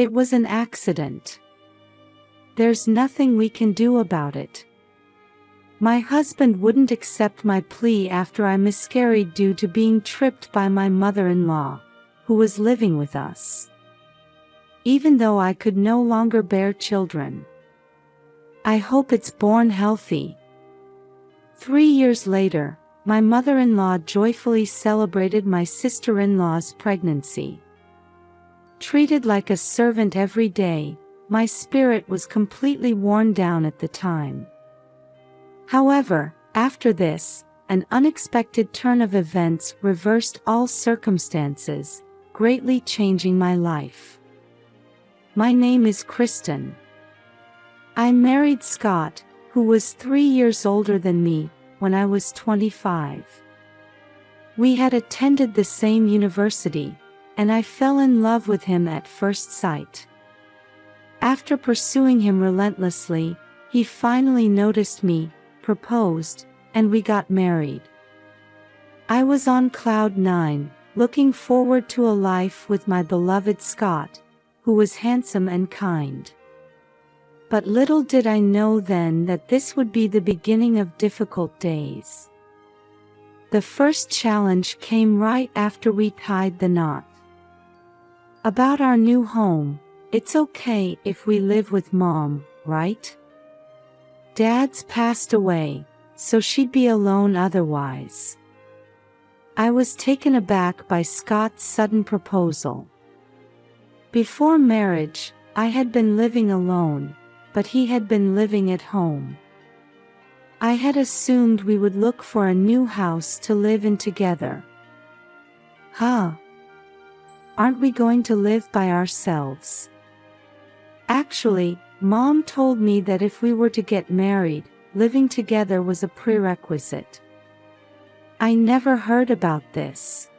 It was an accident. There's nothing we can do about it. My husband wouldn't accept my plea after I miscarried due to being tripped by my mother-in-law, who was living with us. Even though I could no longer bear children. I hope it's born healthy. 3 years later, my mother-in-law joyfully celebrated my sister-in-law's pregnancy. Treated like a servant every day, my spirit was completely worn down at the time. However, after this, an unexpected turn of events reversed all circumstances, greatly changing my life. My name is Kristen. I married Scott, who was 3 years older than me, when I was 25. We had attended the same university, and I fell in love with him at first sight. After pursuing him relentlessly, he finally noticed me, proposed, and we got married. I was on cloud 9, looking forward to a life with my beloved Scott, who was handsome and kind. But little did I know then that this would be the beginning of difficult days. The first challenge came right after we tied the knot. About our new home, it's okay if we live with Mom, right? Dad's passed away, so she'd be alone otherwise. I was taken aback by Scott's sudden proposal. Before marriage, I had been living alone, but he had been living at home. I had assumed we would look for a new house to live in together. Huh? Aren't we going to live by ourselves? Actually, Mom told me that if we were to get married, living together was a prerequisite. I never heard about this.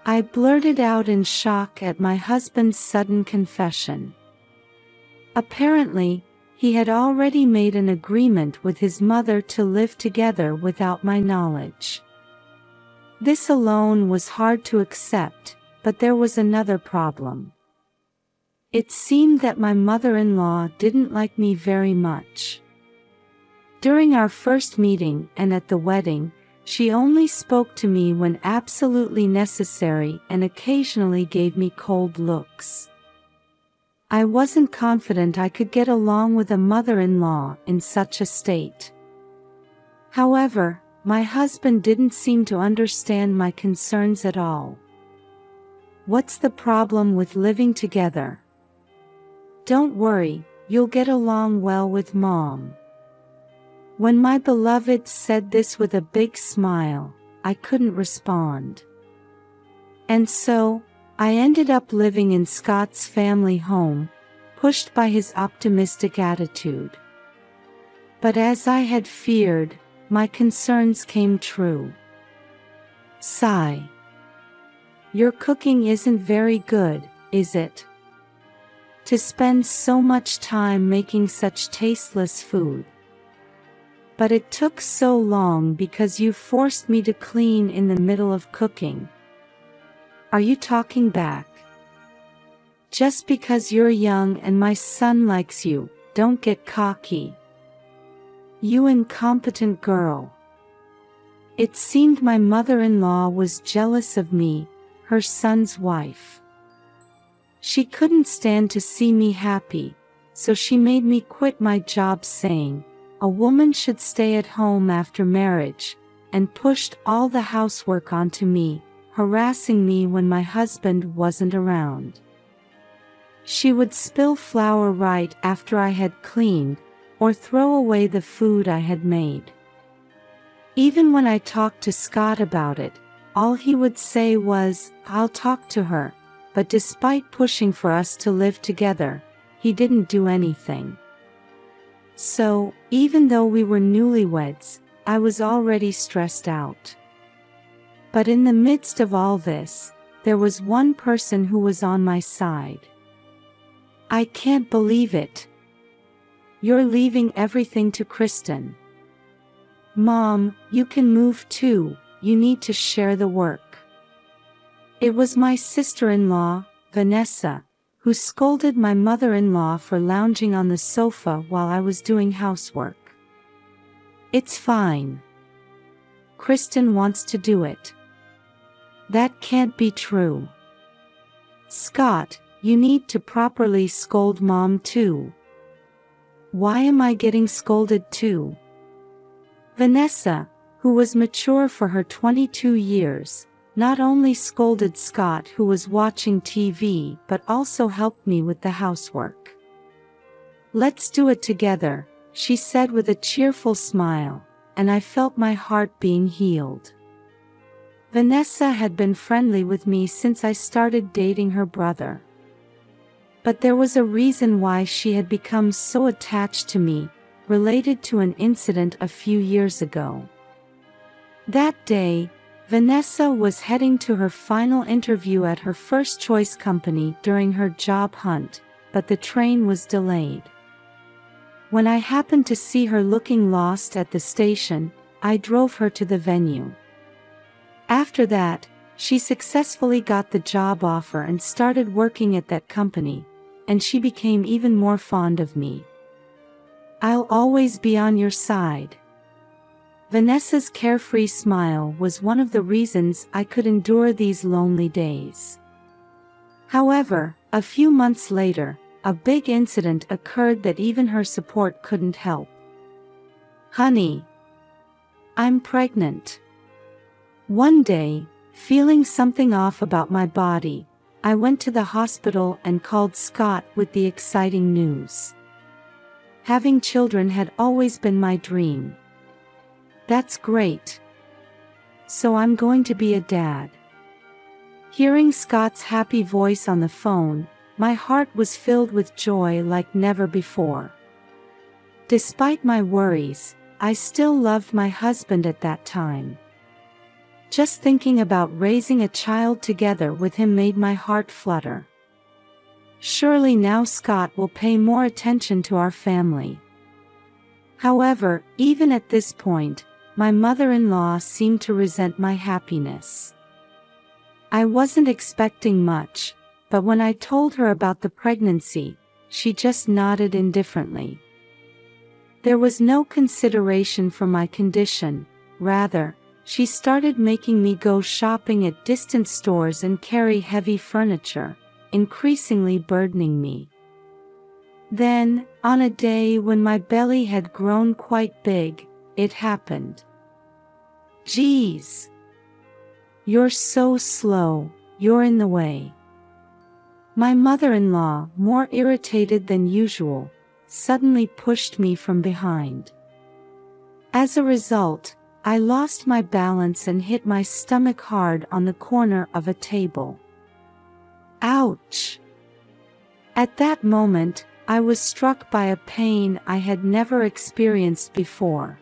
I blurted out in shock at my husband's sudden confession. Apparently, he had already made an agreement with his mother to live together without my knowledge. This alone was hard to accept, but there was another problem. It seemed that my mother-in-law didn't like me very much. During our first meeting and at the wedding, she only spoke to me when absolutely necessary and occasionally gave me cold looks. I wasn't confident I could get along with a mother-in-law in such a state. However, my husband didn't seem to understand my concerns at all. What's the problem with living together? Don't worry, you'll get along well with Mom. When my beloved said this with a big smile, I couldn't respond. And so, I ended up living in Scott's family home, pushed by his optimistic attitude. But as I had feared, my concerns came true. Sigh. Your cooking isn't very good, is it? To spend so much time making such tasteless food. But it took so long because you forced me to clean in the middle of cooking. Are you talking back? Just because you're young and my son likes you, don't get cocky. You incompetent girl. It seemed my mother-in-law was jealous of me, her son's wife. She couldn't stand to see me happy, so she made me quit my job saying, a woman should stay at home after marriage, and pushed all the housework onto me, harassing me when my husband wasn't around. She would spill flour right after I had cleaned, or throw away the food I had made. Even when I talked to Scott about it, all he would say was, I'll talk to her, but despite pushing for us to live together, he didn't do anything. So, even though we were newlyweds, I was already stressed out. But in the midst of all this, there was one person who was on my side. I can't believe it. You're leaving everything to Kristen. Mom, you can move too, you need to share the work. It was my sister-in-law, Vanessa, who scolded my mother-in-law for lounging on the sofa while I was doing housework. "It's fine. Kristen wants to do it." "That can't be true. Scott, you need to properly scold Mom too." "Why am I getting scolded too?" Vanessa, who was mature for her 22 years, not only scolded Scott, who was watching TV, but also helped me with the housework. "Let's do it together," she said with a cheerful smile, and I felt my heart being healed. Vanessa had been friendly with me since I started dating her brother. But there was a reason why she had become so attached to me, related to an incident a few years ago. That day, Vanessa was heading to her final interview at her first choice company during her job hunt, but the train was delayed. When I happened to see her looking lost at the station, I drove her to the venue. After that, she successfully got the job offer and started working at that company, and she became even more fond of me. "I'll always be on your side." Vanessa's carefree smile was one of the reasons I could endure these lonely days. However, a few months later, a big incident occurred that even her support couldn't help. "Honey, I'm pregnant." One day, feeling something off about my body, I went to the hospital and called Scott with the exciting news. Having children had always been my dream. "That's great. So I'm going to be a dad." Hearing Scott's happy voice on the phone, my heart was filled with joy like never before. Despite my worries, I still loved my husband at that time. Just thinking about raising a child together with him made my heart flutter. Surely now Scott will pay more attention to our family. However, even at this point, my mother-in-law seemed to resent my happiness. I wasn't expecting much, but when I told her about the pregnancy, she just nodded indifferently. There was no consideration for my condition. Rather, she started making me go shopping at distant stores and carry heavy furniture, increasingly burdening me. Then, on a day when my belly had grown quite big, it happened. "Geez. You're so slow, you're in the way." My mother-in-law, more irritated than usual, suddenly pushed me from behind. As a result, I lost my balance and hit my stomach hard on the corner of a table. Ouch! At that moment, I was struck by a pain I had never experienced before.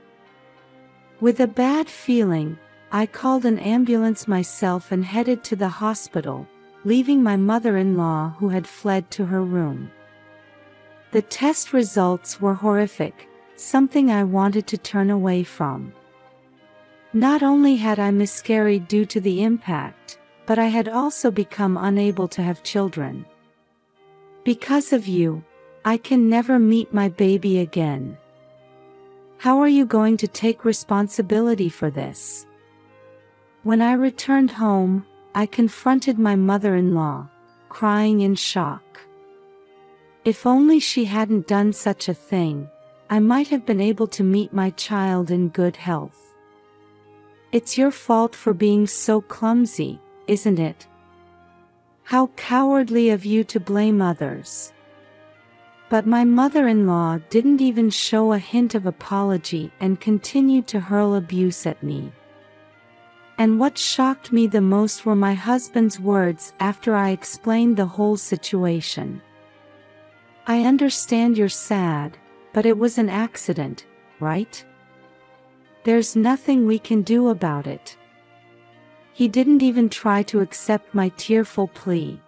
With a bad feeling, I called an ambulance myself and headed to the hospital, leaving my mother-in-law who had fled to her room. The test results were horrific, something I wanted to turn away from. Not only had I miscarried due to the impact, but I had also become unable to have children. "Because of you, I can never meet my baby again. How are you going to take responsibility for this?" When I returned home, I confronted my mother-in-law, crying in shock. If only she hadn't done such a thing, I might have been able to meet my child in good health. "It's your fault for being so clumsy, isn't it? How cowardly of you to blame others." But my mother-in-law didn't even show a hint of apology and continued to hurl abuse at me. And what shocked me the most were my husband's words after I explained the whole situation. "I understand you're sad, but it was an accident, right? There's nothing we can do about it." He didn't even try to accept my tearful plea.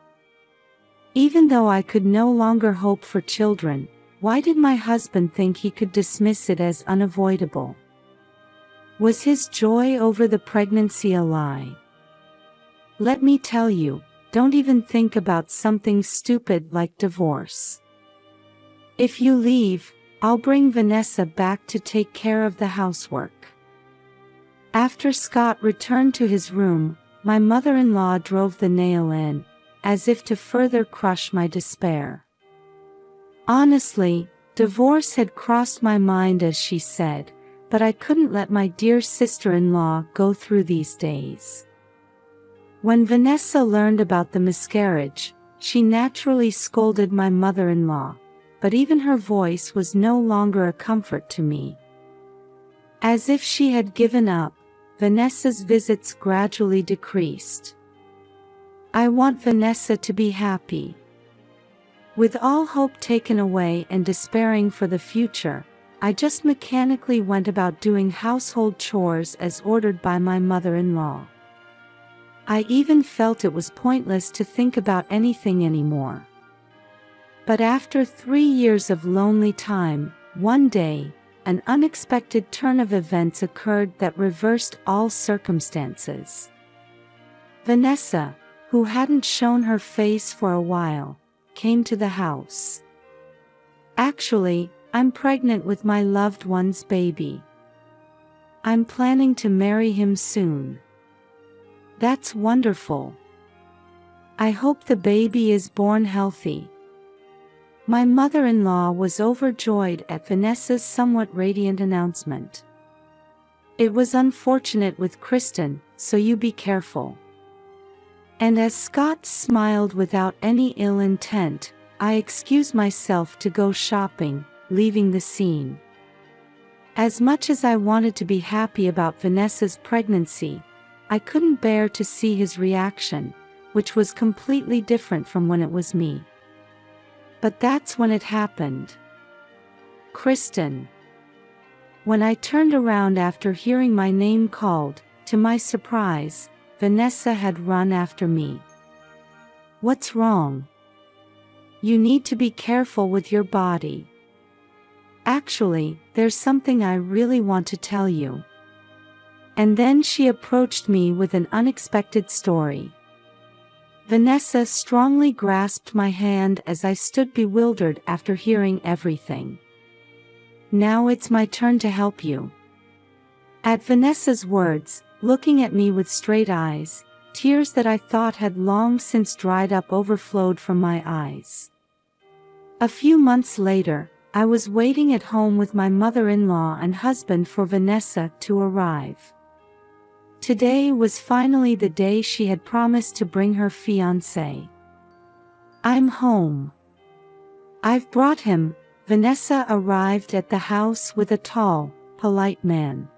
Even though I could no longer hope for children, why did my husband think he could dismiss it as unavoidable? Was his joy over the pregnancy a lie? Let me tell you, don't even think about something stupid like divorce. If you leave, I'll bring Vanessa back to take care of the housework." After Scott returned to his room, my mother-in-law drove the nail in, as if to further crush my despair. Honestly, divorce had crossed my mind, as she said, but I couldn't let my dear sister-in-law go through these days. When Vanessa learned about the miscarriage, she naturally scolded my mother-in-law, but even her voice was no longer a comfort to me. As if she had given up, Vanessa's visits gradually decreased. I want Vanessa to be happy. With all hope taken away and despairing for the future, I just mechanically went about doing household chores as ordered by my mother-in-law. I even felt it was pointless to think about anything anymore. But after 3 years of lonely time, one day, an unexpected turn of events occurred that reversed all circumstances. Vanessa, who hadn't shown her face for a while, came to the house. "Actually, I'm pregnant with my loved one's baby. I'm planning to marry him soon." "That's wonderful. I hope the baby is born healthy." My mother-in-law was overjoyed at Vanessa's somewhat radiant announcement. "It was unfortunate with Kristen, so you be careful." And as Scott smiled without any ill intent, I excused myself to go shopping, leaving the scene. As much as I wanted to be happy about Vanessa's pregnancy, I couldn't bear to see his reaction, which was completely different from when it was me. But that's when it happened. "Kristen." When I turned around after hearing my name called, to my surprise, Vanessa had run after me. "What's wrong? You need to be careful with your body. Actually, there's something I really want to tell you." And then she approached me with an unexpected story. Vanessa strongly grasped my hand as I stood bewildered after hearing everything. "Now it's my turn to help you." At Vanessa's words, looking at me with straight eyes, tears that I thought had long since dried up overflowed from my eyes. A few months later, I was waiting at home with my mother-in-law and husband for Vanessa to arrive. Today was finally the day she had promised to bring her fiancé. "I'm home. I've brought him." Vanessa arrived at the house with a tall, polite man.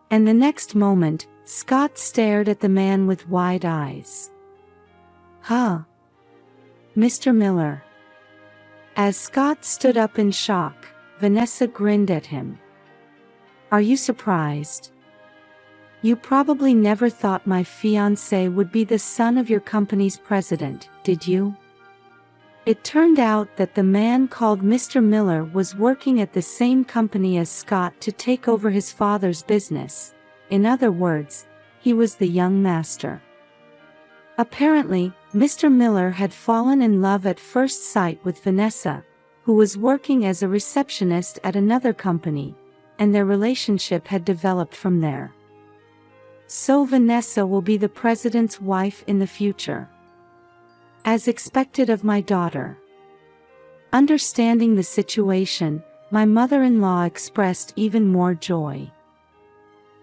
And the next moment, Scott stared at the man with wide eyes. "Huh? Mr. Miller." As Scott stood up in shock, Vanessa grinned at him. "Are you surprised? You probably never thought my fiancé would be the son of your company's president, did you?" It turned out that the man called Mr. Miller was working at the same company as Scott to take over his father's business. In other words, he was the young master. Apparently, Mr. Miller had fallen in love at first sight with Vanessa, who was working as a receptionist at another company, and their relationship had developed from there. So Vanessa will be the president's wife in the future. As expected of my daughter. Understanding the situation, my mother-in-law expressed even more joy.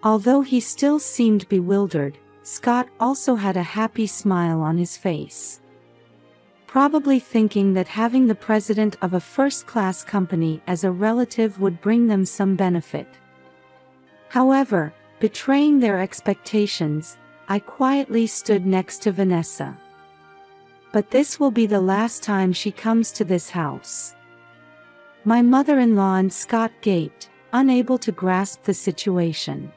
Although he still seemed bewildered, Scott also had a happy smile on his face. Probably thinking that having the president of a first-class company as a relative would bring them some benefit. However, betraying their expectations, I quietly stood next to Vanessa. "But this will be the last time she comes to this house." My mother-in-law and Scott gaped, unable to grasp the situation.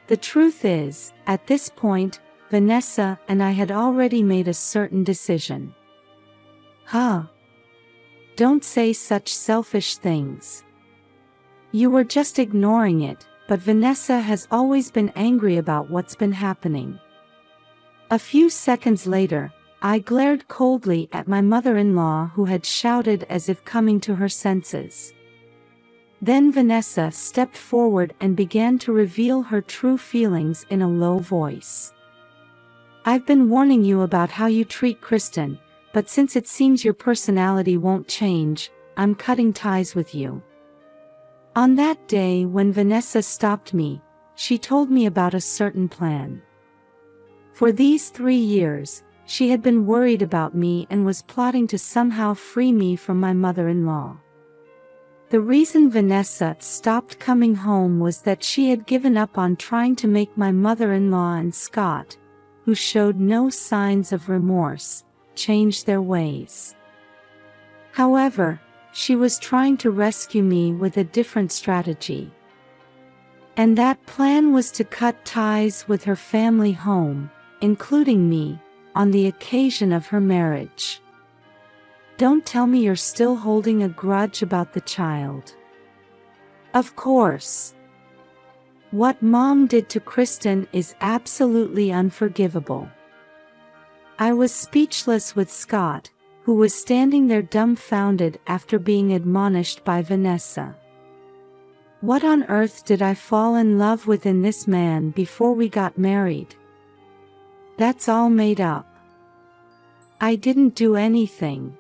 The truth is, at this point, Vanessa and I had already made a certain decision. "Huh? Don't say such selfish things. You were just ignoring it, but Vanessa has always been angry about what's been happening. A few seconds later, I glared coldly at my mother-in-law, who had shouted as if coming to her senses. Then Vanessa stepped forward and began to reveal her true feelings in a low voice. "I've been warning you about how you treat Kristen, but since it seems your personality won't change, I'm cutting ties with you." On that day when Vanessa stopped me, she told me about a certain plan. For these 3 years, she had been worried about me and was plotting to somehow free me from my mother-in-law. The reason Vanessa stopped coming home was that she had given up on trying to make my mother-in-law and Scott, who showed no signs of remorse, change their ways. However, she was trying to rescue me with a different strategy. And that plan was to cut ties with her family home, including me, on the occasion of her marriage. Don't tell me you're still holding a grudge about the child. Of course. What Mom did to Kristen is absolutely unforgivable. I was speechless with Scott, who was standing there dumbfounded after being admonished by Vanessa. What on earth did I fall in love with in this man before we got married? That's all made up. I didn't do anything.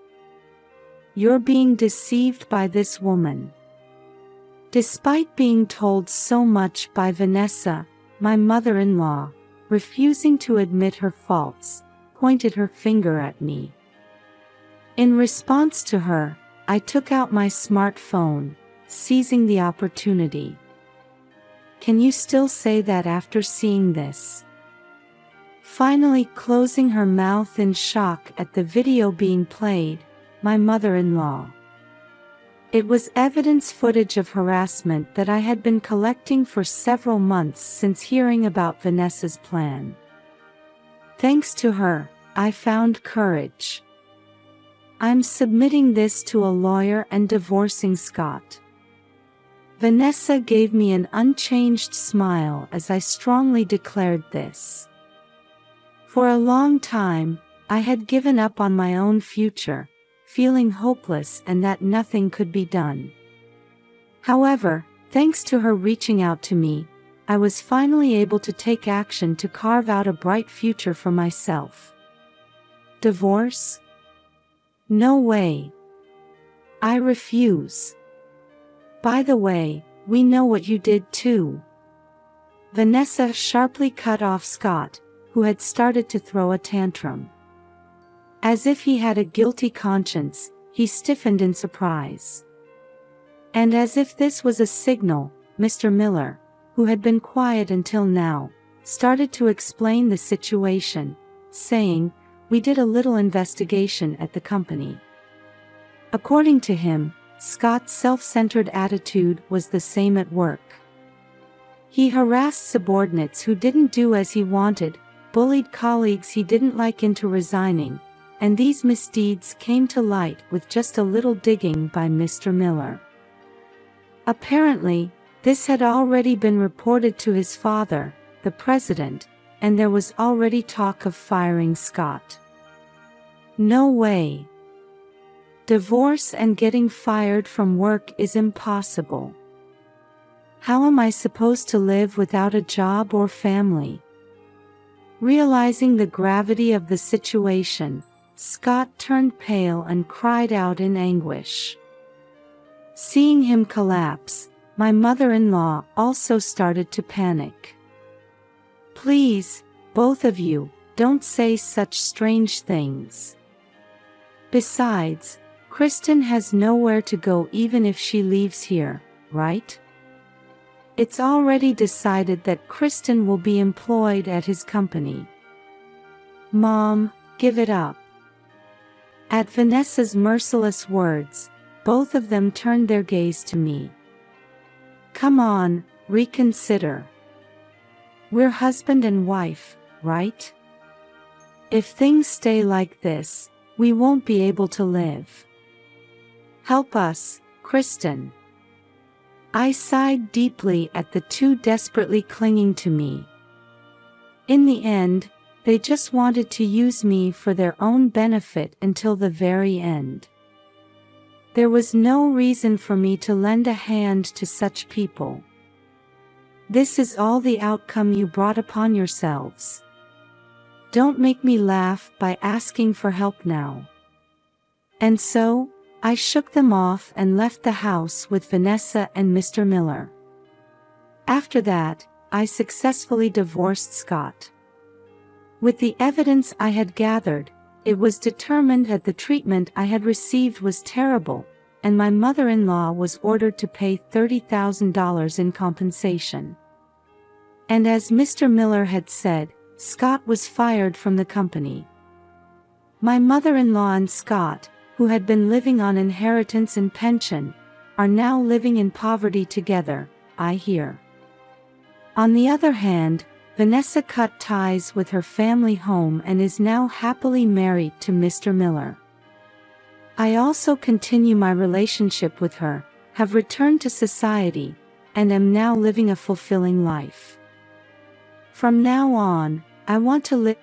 You're being deceived by this woman. Despite being told so much by Vanessa, my mother-in-law, refusing to admit her faults, pointed her finger at me. In response to her, I took out my smartphone, seizing the opportunity. Can you still say that after seeing this? Finally closing her mouth in shock at the video being played, my mother-in-law. It was evidence footage of harassment that I had been collecting for several months since hearing about Vanessa's plan. Thanks to her, I found courage. I'm submitting this to a lawyer and divorcing Scott. Vanessa gave me an unchanged smile as I strongly declared this. For a long time, I had given up on my own future, feeling hopeless and that nothing could be done. However, thanks to her reaching out to me, I was finally able to take action to carve out a bright future for myself. Divorce? No way. I refuse. By the way, we know what you did too. Vanessa sharply cut off Scott, who had started to throw a tantrum. As if he had a guilty conscience, he stiffened in surprise. And as if this was a signal, Mr. Miller, who had been quiet until now, started to explain the situation, saying, "We did a little investigation at the company." According to him, Scott's self-centered attitude was the same at work. He harassed subordinates who didn't do as he wanted, bullied colleagues he didn't like into resigning, and these misdeeds came to light with just a little digging by Mr. Miller. Apparently, this had already been reported to his father, the president, and there was already talk of firing Scott. No way. Divorce and getting fired from work is impossible. How am I supposed to live without a job or family? Realizing the gravity of the situation, Scott turned pale and cried out in anguish. Seeing him collapse, my mother-in-law also started to panic. "Please, both of you, don't say such strange things. Besides, Kristen has nowhere to go even if she leaves here, right? It's already decided that Kristen will be employed at his company. Mom, give it up." At Vanessa's merciless words, both of them turned their gaze to me. "Come on, reconsider. We're husband and wife, right? If things stay like this, we won't be able to live. Help us, Kristen." I sighed deeply at the two desperately clinging to me. In the end, They just wanted to use me for their own benefit until the very end. There was no reason for me to lend a hand to such people. This is all the outcome you brought upon yourselves. Don't make me laugh by asking for help now." And so, I shook them off and left the house with Vanessa and Mr. Miller. After that, I successfully divorced Scott. With the evidence I had gathered, it was determined that the treatment I had received was terrible, and my mother-in-law was ordered to pay $30,000 in compensation. And as Mr. Miller had said, Scott was fired from the company. My mother-in-law and Scott, who had been living on inheritance and pension, are now living in poverty together, I hear. On the other hand, Vanessa cut ties with her family home and is now happily married to Mr. Miller. I also continue my relationship with her, have returned to society, and am now living a fulfilling life. From now on, I want to live